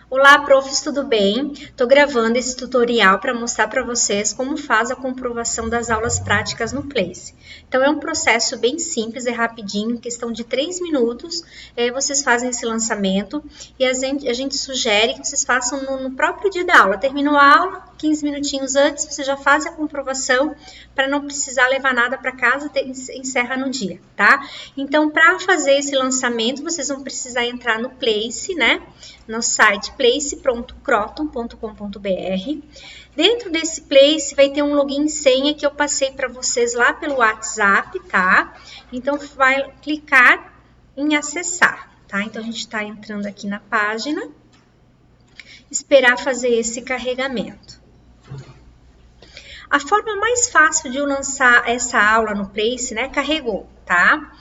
Olá, profs, tudo bem? Estou gravando esse tutorial para mostrar para vocês como faz a comprovação das aulas práticas no Place. Então, é um processo bem simples, é rapidinho, em questão de 3 minutos, vocês fazem esse lançamento e a gente sugere que vocês façam no próprio dia da aula. Terminou a aula, 15 minutinhos antes, você já faz a comprovação para não precisar levar nada para casa, encerra no dia, tá? Então, para fazer esse lançamento, vocês vão precisar entrar no Place, né? No site place.croton.com.br. Dentro desse Place vai ter um login e senha que eu passei para vocês lá pelo WhatsApp, tá? Então, vai clicar em acessar, tá? Então, a gente está entrando aqui na página, esperar fazer esse carregamento. A forma mais fácil de eu lançar essa aula no Place, né? Carregou, tá?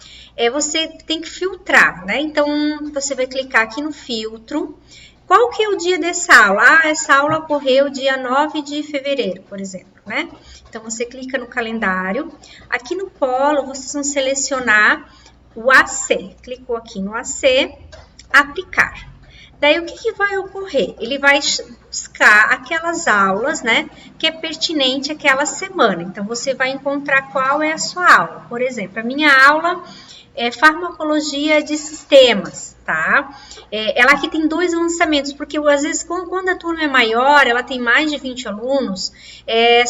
Você tem que filtrar, né? Então, você vai clicar aqui no filtro. Qual que é o dia dessa aula? Ah, essa aula ocorreu dia 9 de fevereiro, por exemplo, né? Então, você clica no calendário. Aqui no polo, vocês vão selecionar o AC. Clicou aqui no AC, aplicar. Daí, o que vai ocorrer? Ele vai buscar aquelas aulas, né, que é pertinente àquela semana. Então, você vai encontrar qual é a sua aula. Por exemplo, a minha aula é farmacologia de sistemas, tá? Ela aqui tem 2 lançamentos, porque às vezes quando a turma é maior, ela tem mais de 20 alunos,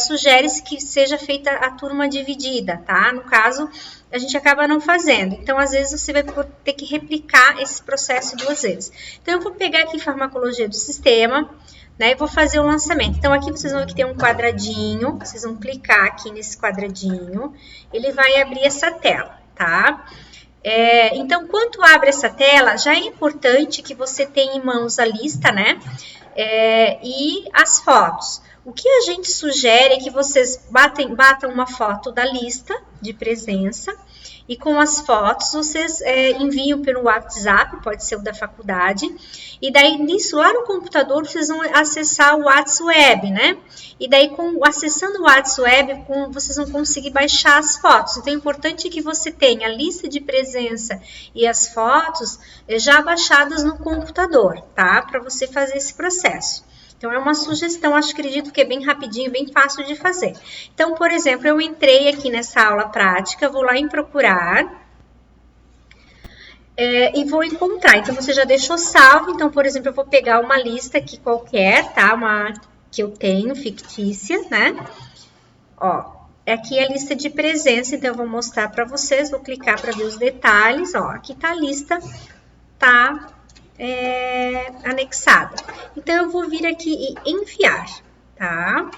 sugere-se que seja feita a turma dividida, tá? No caso, a gente acaba não fazendo. Então, às vezes, você vai ter que replicar esse processo 2 vezes. Então, eu vou pegar aqui farmacologia do sistema, né, e vou fazer o lançamento. Então, aqui vocês vão ver que tem um quadradinho, vocês vão clicar aqui nesse quadradinho, ele vai abrir essa tela, tá? Então, quando abre essa tela, já é importante que você tenha em mãos a lista, né? E as fotos. O que a gente sugere é que vocês batam uma foto da lista de presença e com as fotos vocês enviam pelo WhatsApp, pode ser o da faculdade, e daí nisso lá no computador vocês vão acessar o WhatsApp, né? E daí acessando o WhatsApp vocês vão conseguir baixar as fotos. Então é importante que você tenha a lista de presença e as fotos já baixadas no computador, tá? Para você fazer esse processo. Então, é uma sugestão, acredito que é bem rapidinho, bem fácil de fazer. Então, por exemplo, eu entrei aqui nessa aula prática, vou lá em procurar e vou encontrar. Então, você já deixou salvo. Então, por exemplo, eu vou pegar uma lista aqui qualquer, tá? Uma que eu tenho, fictícia, né? Ó, aqui é a lista de presença, então eu vou mostrar para vocês, vou clicar para ver os detalhes. Ó, aqui tá a lista, tá? Anexada. Então, eu vou vir aqui e enviar, tá?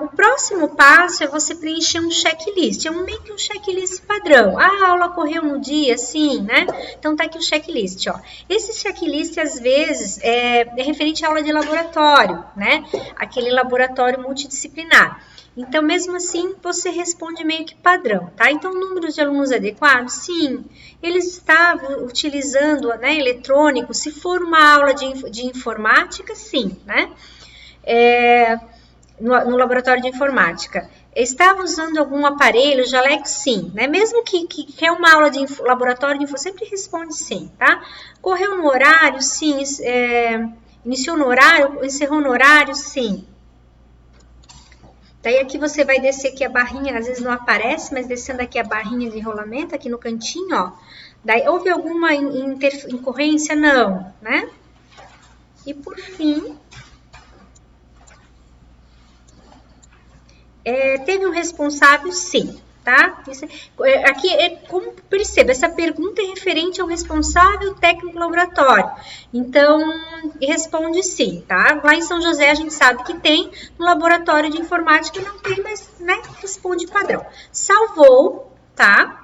O próximo passo é você preencher um checklist, meio que um checklist padrão. A aula ocorreu no dia, sim, né? Então, tá aqui o checklist, ó. Esse checklist, às vezes, é referente à aula de laboratório, né? Aquele laboratório multidisciplinar. Então, mesmo assim, você responde meio que padrão, tá? Então, número de alunos adequados? Sim. Eles estavam utilizando, né, eletrônico, se for uma aula de informática, sim, né? No laboratório de informática. Estava usando algum aparelho, jaleco? Sim, né? Mesmo que é uma aula de laboratório de informática, sempre responde sim, tá? Correu no horário? Sim. Iniciou no horário? Encerrou no horário? Sim. Daí aqui você vai descer aqui a barrinha, às vezes não aparece, mas descendo aqui a barrinha de enrolamento, aqui no cantinho, ó. Daí, houve alguma incorrência? Não, né? E por fim, teve um responsável? Sim, tá? Aqui, como perceba, essa pergunta é referente ao responsável técnico laboratório. Então, responde sim, tá? Lá em São José a gente sabe que tem, no laboratório de informática não tem, mas, né, responde padrão. Salvou, tá?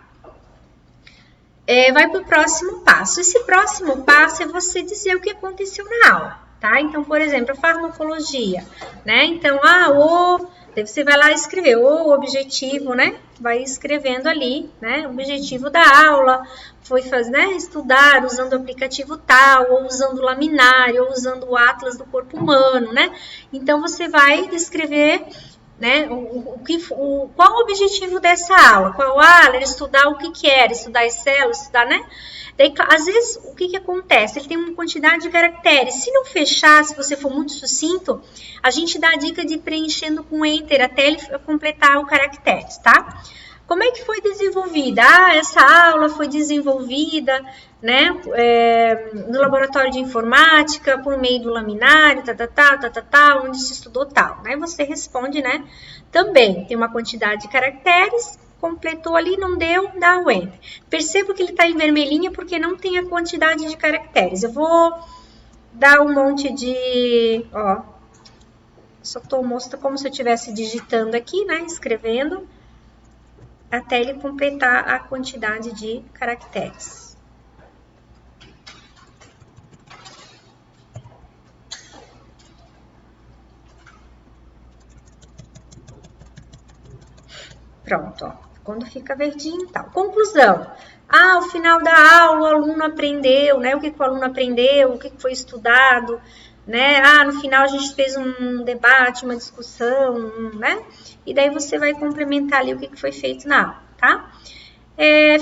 Vai para o próximo passo. Esse próximo passo é você dizer o que aconteceu na aula, tá? Então, por exemplo, a farmacologia, né? Então, daí você vai lá escrever o objetivo, né? Vai escrevendo ali, né? O objetivo da aula foi fazer, né? Estudar usando o aplicativo tal, ou usando o laminário, ou usando o Atlas do corpo humano, né? Então, você vai descrever né? Qual o objetivo dessa aula? Era estudar o que era, estudar Excel, estudar, né? Daí, às vezes, o que acontece? Ele tem uma quantidade de caracteres. Se não fechar, se você for muito sucinto, a gente dá a dica de ir preenchendo com Enter até ele completar o caracteres, tá? Como é que foi desenvolvida? Essa aula foi desenvolvida, né, no laboratório de informática, por meio do laminário, onde se estudou tal, né? Você responde, né? Também tem uma quantidade de caracteres, completou ali, não deu, dá o Enter. Percebo que ele está em vermelhinha porque não tem a quantidade de caracteres. Eu vou dar um monte de, ó, só estou mostrando como se eu estivesse digitando aqui, né, escrevendo, até ele completar a quantidade de caracteres. Pronto, ó. Quando fica verdinho e tal. Conclusão. Ao final da aula, o aluno aprendeu, né? O que o aluno aprendeu, o que foi estudado, né? No final a gente fez um debate, uma discussão, né? E daí você vai complementar ali o que foi feito na aula, tá?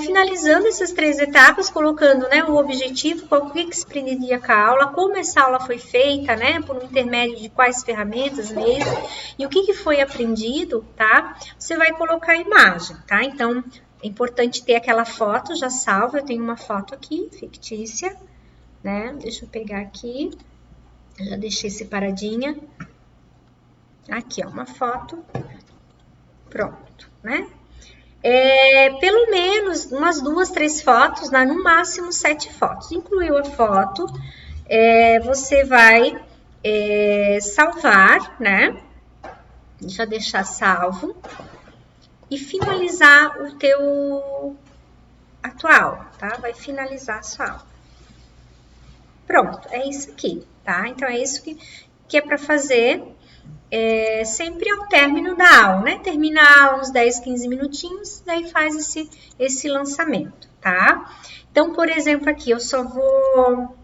Finalizando essas 3 etapas, colocando, né, o objetivo, o que se pretendia com a aula, como essa aula foi feita, né, por um intermédio de quais ferramentas mesmo, e o que foi aprendido, tá? Você vai colocar a imagem, tá? Então, é importante ter aquela foto já salva, eu tenho uma foto aqui, fictícia, né? Deixa eu pegar aqui, já deixei separadinha. Aqui, ó, uma foto, pronto, né? Pelo menos umas 2, 3 fotos, né? No máximo 7 fotos. Incluiu a foto, você vai salvar, né? Deixa eu deixar salvo e finalizar o teu atual, tá? Vai finalizar a sua aula. Pronto, é isso aqui, tá? Então, é isso que é para fazer sempre ao término da aula, né? Termina a aula uns 10, 15 minutinhos, daí faz esse lançamento, tá? Então, por exemplo, aqui eu só vou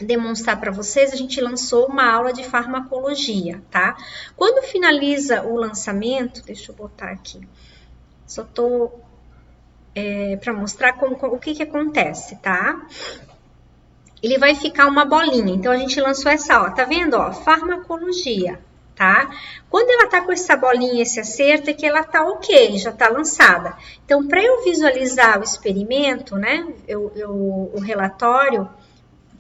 demonstrar para vocês, a gente lançou uma aula de farmacologia, tá? Quando finaliza o lançamento, deixa eu botar aqui, só tô para mostrar o que acontece, tá? Ele vai ficar uma bolinha, então a gente lançou essa aula, tá vendo, ó, farmacologia, tá? Quando ela tá com essa bolinha, esse acerto, é que ela tá ok, já tá lançada. Então, para eu visualizar o experimento, né, o relatório,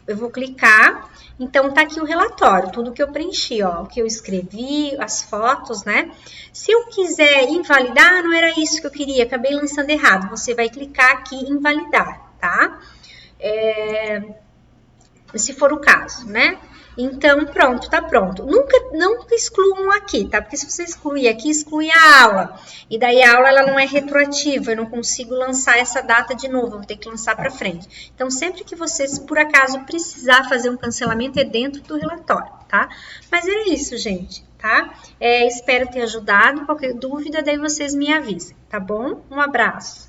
eu vou clicar, então tá aqui o relatório, tudo que eu preenchi, ó, o que eu escrevi, as fotos, né? Se eu quiser invalidar, não era isso que eu queria, acabei lançando errado, você vai clicar aqui em invalidar, tá? Se for o caso, né? Então, pronto, tá pronto. Nunca excluam aqui, tá? Porque se você excluir aqui, exclui a aula. E daí a aula, ela não é retroativa, eu não consigo lançar essa data de novo, eu vou ter que lançar para frente. Então, sempre que vocês, por acaso, precisar fazer um cancelamento, é dentro do relatório, tá? Mas era isso, gente, tá? Espero ter ajudado. Qualquer dúvida, daí vocês me avisem, tá bom? Um abraço.